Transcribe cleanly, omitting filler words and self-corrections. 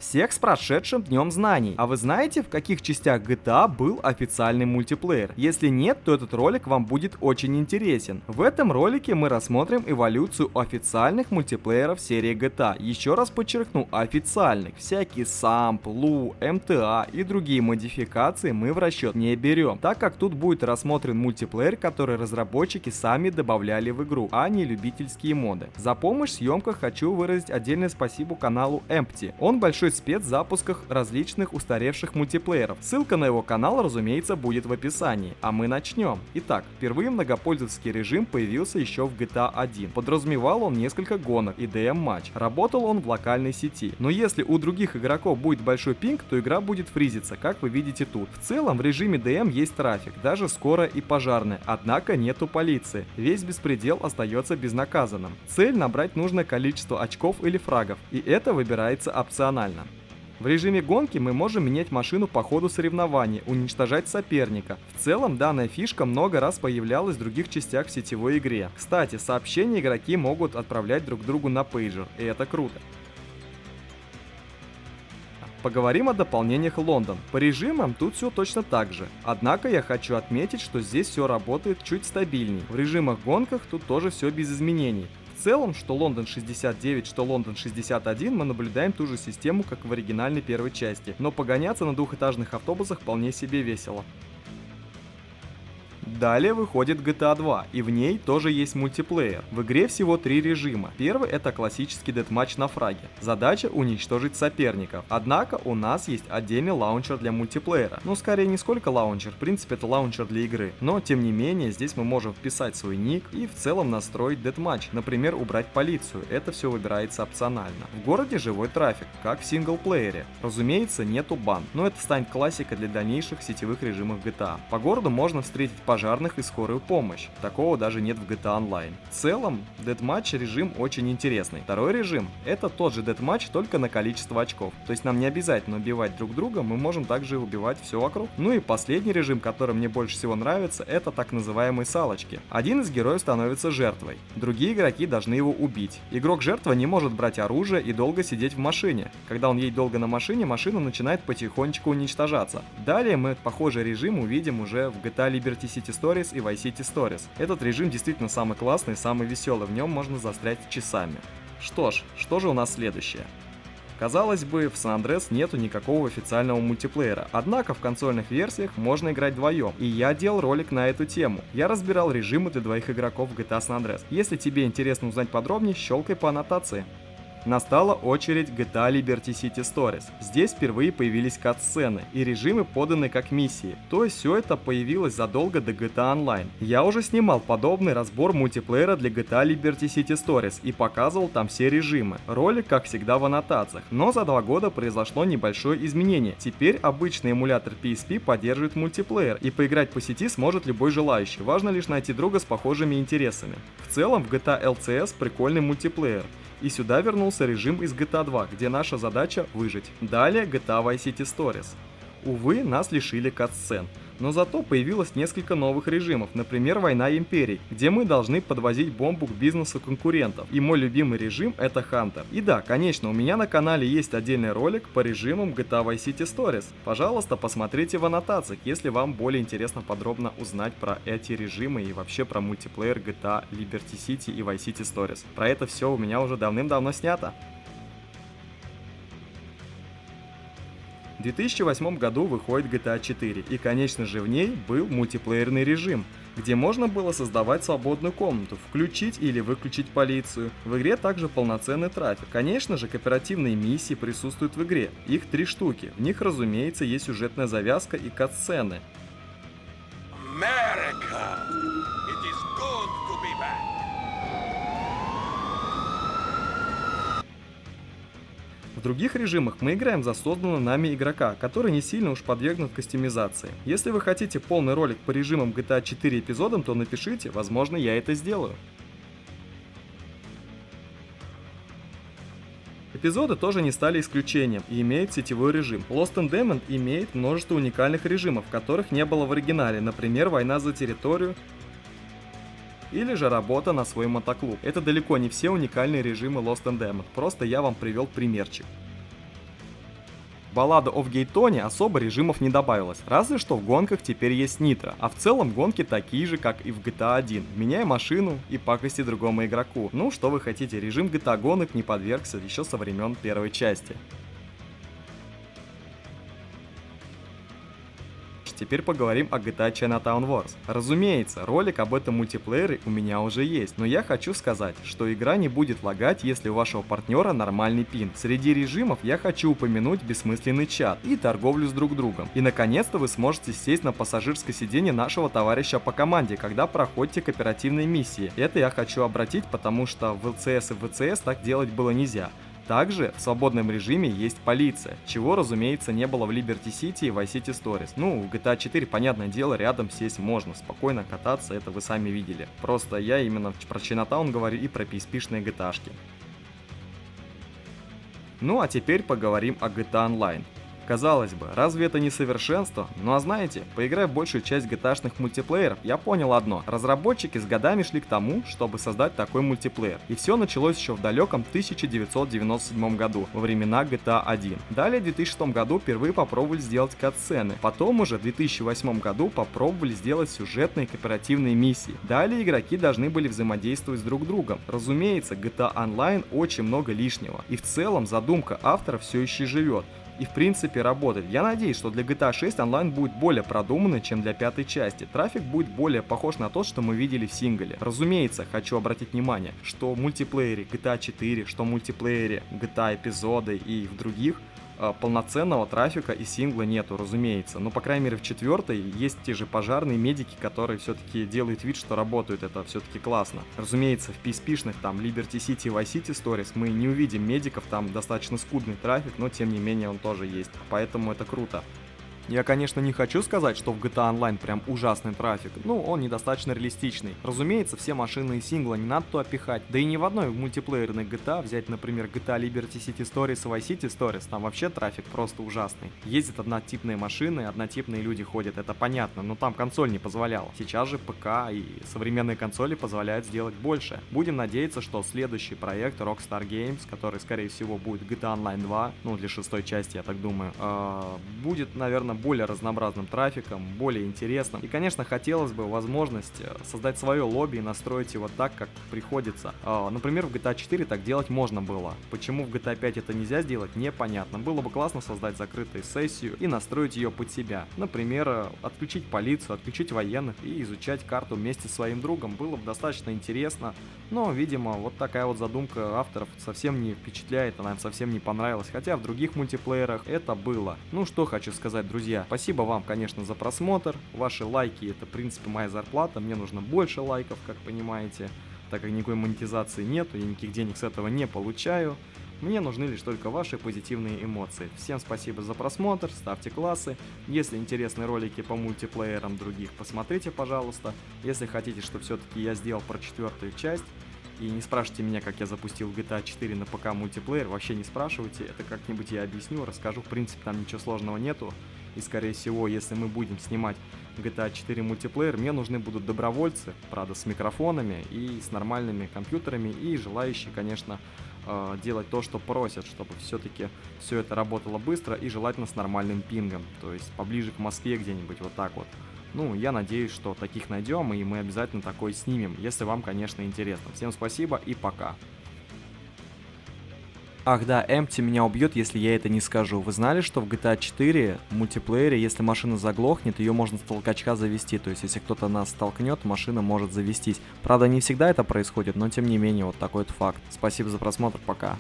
Всех с прошедшим Днем Знаний! А вы знаете, в каких частях GTA был официальный мультиплеер? Если нет, то этот ролик вам будет очень интересен. В этом ролике мы рассмотрим эволюцию официальных мультиплееров серии GTA. Еще раз подчеркну, официальных. Всякие SAMP, LU, MTA и другие модификации мы в расчет не берем, так как тут будет рассмотрен мультиплеер, который разработчики сами добавляли в игру, а не любительские моды. За помощь в съемках хочу выразить отдельное спасибо каналу Empty. Он большой спец в запусках различных устаревших мультиплееров. Ссылка на его канал, разумеется, будет в описании. А мы начнем. Итак, впервые многопользовательский режим появился еще в GTA 1. Подразумевал он несколько гонок и DM-матч. Работал он в локальной сети. Но если у других игроков будет большой пинг, то игра будет фризиться, как вы видите тут. В целом в режиме DM есть трафик, даже скорая и пожарная, однако нету полиции. Весь беспредел остается безнаказанным. Цель набрать нужное количество очков или фрагов, и это выбирается опционально. В режиме гонки мы можем менять машину по ходу соревнований, уничтожать соперника. В целом данная фишка много раз появлялась в других частях в сетевой игре. Кстати, сообщения игроки могут отправлять друг другу на пейджер, и это круто. Поговорим о дополнениях Лондон. По режимам тут все точно так же. Однако я хочу отметить, что здесь все работает чуть стабильней. В режимах гонках тут тоже все без изменений. В целом, что Лондон 69, что Лондон 61, мы наблюдаем ту же систему, как в оригинальной первой части. Но погоняться на двухэтажных автобусах вполне себе весело. Далее выходит GTA 2, и в ней тоже есть мультиплеер. В игре всего 3 режима. Первый — это классический дедматч на фраге. Задача — уничтожить соперников. Однако у нас есть отдельный лаунчер для мультиплеера. Ну, скорее не сколько лаунчер, в принципе это лаунчер для игры. Но, тем не менее, здесь мы можем вписать свой ник и в целом настроить дедматч. Например, убрать полицию. Это все выбирается опционально. В городе живой трафик, как в синглплеере. Разумеется, нету бан, но это станет классикой для дальнейших сетевых режимов GTA. По городу можно встретить пожарных и скорую помощь. Такого даже нет в GTA Online. В целом, Deathmatch режим очень интересный. Второй режим — это тот же Deathmatch, только на количество очков. То есть нам не обязательно убивать друг друга, мы можем также убивать все вокруг. Ну и последний режим, который мне больше всего нравится, это так называемые салочки. Один из героев становится жертвой. Другие игроки должны его убить. Игрок-жертва не может брать оружие и долго сидеть в машине. Когда он едет долго на машине, машина начинает потихонечку уничтожаться. Далее мы похожий режим увидим уже в GTA Liberty City Stories и Vice City Stories. Этот режим действительно самый классный, самый веселый, в нем можно застрять часами. Что ж, что же у нас следующее? Казалось бы, в San Andreas нету никакого официального мультиплеера, однако в консольных версиях можно играть вдвоем, и я делал ролик на эту тему. Я разбирал режимы для двоих игроков в GTA San Andreas. Если тебе интересно узнать подробнее, щелкай по аннотации. Настала очередь GTA Liberty City Stories. Здесь впервые появились кат-сцены, и режимы поданы как миссии. То есть все это появилось задолго до GTA Online. Я уже снимал подобный разбор мультиплеера для GTA Liberty City Stories и показывал там все режимы. Ролик, как всегда, в аннотациях. Но за 2 года произошло небольшое изменение. Теперь обычный эмулятор PSP поддерживает мультиплеер, и поиграть по сети сможет любой желающий. Важно лишь найти друга с похожими интересами. В целом в GTA LCS прикольный мультиплеер. И сюда вернулся режим из GTA 2, где наша задача выжить. Далее GTA Vice City Stories. Увы, нас лишили кат-сцен. Но зато появилось несколько новых режимов, например, Война Империй, где мы должны подвозить бомбу к бизнесу конкурентов. И мой любимый режим — это Хантер. И да, конечно, у меня на канале есть отдельный ролик по режимам GTA Vice City Stories. Пожалуйста, посмотрите в аннотациях, если вам более интересно подробно узнать про эти режимы и вообще про мультиплеер GTA Liberty City и Vice City Stories. Про это все у меня уже давным-давно снято. В 2008 году выходит GTA 4, и, конечно же, в ней был мультиплеерный режим, где можно было создавать свободную комнату, включить или выключить полицию. В игре также полноценный трафик. Конечно же, кооперативные миссии присутствуют в игре, их 3 штуки. В них, разумеется, есть сюжетная завязка и кат-сцены. В других режимах мы играем за созданного нами игрока, который не сильно уж подвергнут кастомизации. Если вы хотите полный ролик по режимам GTA 4 эпизодам, то напишите, возможно, я это сделаю. Эпизоды тоже не стали исключением и имеют сетевой режим. Lost and Damned имеет множество уникальных режимов, которых не было в оригинале, например, война за территорию, или же работа на свой мотоклуб. Это далеко не все уникальные режимы Lost and Damned, просто я вам привел примерчик. В Ballad of Gay Tony особо режимов не добавилось, разве что в гонках теперь есть нитро, а в целом гонки такие же, как и в GTA 1. Меняй машину и пакости другому игроку. Ну, что вы хотите, режим GTA гонок не подвергся еще со времен первой части. Теперь поговорим о GTA Chinatown Wars. Разумеется, ролик об этом мультиплеере у меня уже есть, но я хочу сказать, что игра не будет лагать, если у вашего партнера нормальный пин. Среди режимов я хочу упомянуть бессмысленный чат и торговлю с друг другом. И наконец-то вы сможете сесть на пассажирское сиденье нашего товарища по команде, когда проходите кооперативные миссии. Это я хочу обратить, потому что в LCS и в VCS так делать было нельзя. Также в свободном режиме есть полиция, чего, разумеется, не было в Liberty City и Vice City Stories. Ну, в GTA 4, понятное дело, рядом сесть можно, спокойно кататься, это вы сами видели. Просто я именно про Chinatown говорю и про PSP-шные GTA-шки. Ну а теперь поговорим о GTA Online. Казалось бы, разве это не совершенство? Ну а знаете, поиграв большую часть GTA-шных мультиплееров, я понял одно. Разработчики с годами шли к тому, чтобы создать такой мультиплеер. И все началось еще в далеком 1997 году, во времена GTA 1. Далее в 2006 году впервые попробовали сделать кат-сцены. Потом уже в 2008 году попробовали сделать сюжетные кооперативные миссии. Далее игроки должны были взаимодействовать с друг другом. Разумеется, GTA Online очень много лишнего. И в целом задумка автора все еще живет. И в принципе работает. Я надеюсь, что для GTA 6 онлайн будет более продуманный, чем для пятой части. Трафик будет более похож на тот, что мы видели в сингле. Разумеется, хочу обратить внимание, что в мультиплеере GTA 4, что в мультиплеере GTA эпизоды и в других полноценного трафика и сингла нету, разумеется. Но, по крайней мере, в четвертой есть те же пожарные медики, которые все-таки делают вид, что работают. Это все-таки классно. Разумеется, в PSP-шных, там, Liberty City и Vice City Stories мы не увидим медиков, там достаточно скудный трафик, но, тем не менее, он тоже есть. Поэтому это круто. Я, конечно, не хочу сказать, что в GTA Online прям ужасный трафик, ну, он недостаточно реалистичный. Разумеется, все машины и синглы не надо туда пихать, да и ни в одной мультиплеерной GTA, взять, например, GTA Liberty City Stories и Vice City Stories, там вообще трафик просто ужасный. Ездят однотипные машины, однотипные люди ходят, это понятно, но там консоль не позволяла. Сейчас же ПК и современные консоли позволяют сделать больше. Будем надеяться, что следующий проект Rockstar Games, который, скорее всего, будет GTA Online 2, ну, для шестой части, я так думаю, будет, наверное, более разнообразным трафиком, более интересным. И, конечно, хотелось бы возможность создать свое лобби и настроить его так, как приходится. Например, в GTA 4 так делать можно было. Почему в GTA 5 это нельзя сделать, непонятно. Было бы классно создать закрытую сессию и настроить ее под себя. Например, отключить полицию, отключить военных и изучать карту вместе с своим другом. Было бы достаточно интересно. Но, видимо, вот такая вот задумка авторов совсем не впечатляет, она им совсем не понравилась. Хотя в других мультиплеерах это было. Ну, что хочу сказать, друзья. Спасибо вам, конечно, за просмотр. Ваши лайки — это, в принципе, моя зарплата. Мне нужно больше лайков, как понимаете, так как никакой монетизации нету, я никаких денег с этого не получаю. Мне нужны лишь только ваши позитивные эмоции. Всем спасибо за просмотр, ставьте классы. Если интересны ролики по мультиплеерам других, посмотрите, пожалуйста. Если хотите, чтобы все-таки я сделал про четвертую часть, и не спрашивайте меня, как я запустил GTA 4 на ПК мультиплеер, вообще не спрашивайте, это как-нибудь я объясню, расскажу, в принципе, там ничего сложного нету. И, скорее всего, если мы будем снимать GTA 4 мультиплеер, мне нужны будут добровольцы, правда, с микрофонами и с нормальными компьютерами, и желающие, конечно, делать то, что просят, чтобы все-таки все это работало быстро и желательно с нормальным пингом, то есть поближе к Москве где-нибудь, вот так вот. Ну, я надеюсь, что таких найдем, и мы обязательно такой снимем, если вам, конечно, интересно. Всем спасибо и пока. Ах да, Empty меня убьет, если я это не скажу. Вы знали, что в GTA 4 в мультиплеере, если машина заглохнет, ее можно с толкачка завести. То есть, если кто-то нас столкнет, машина может завестись. Правда, не всегда это происходит, но тем не менее, вот такой вот факт. Спасибо за просмотр, пока.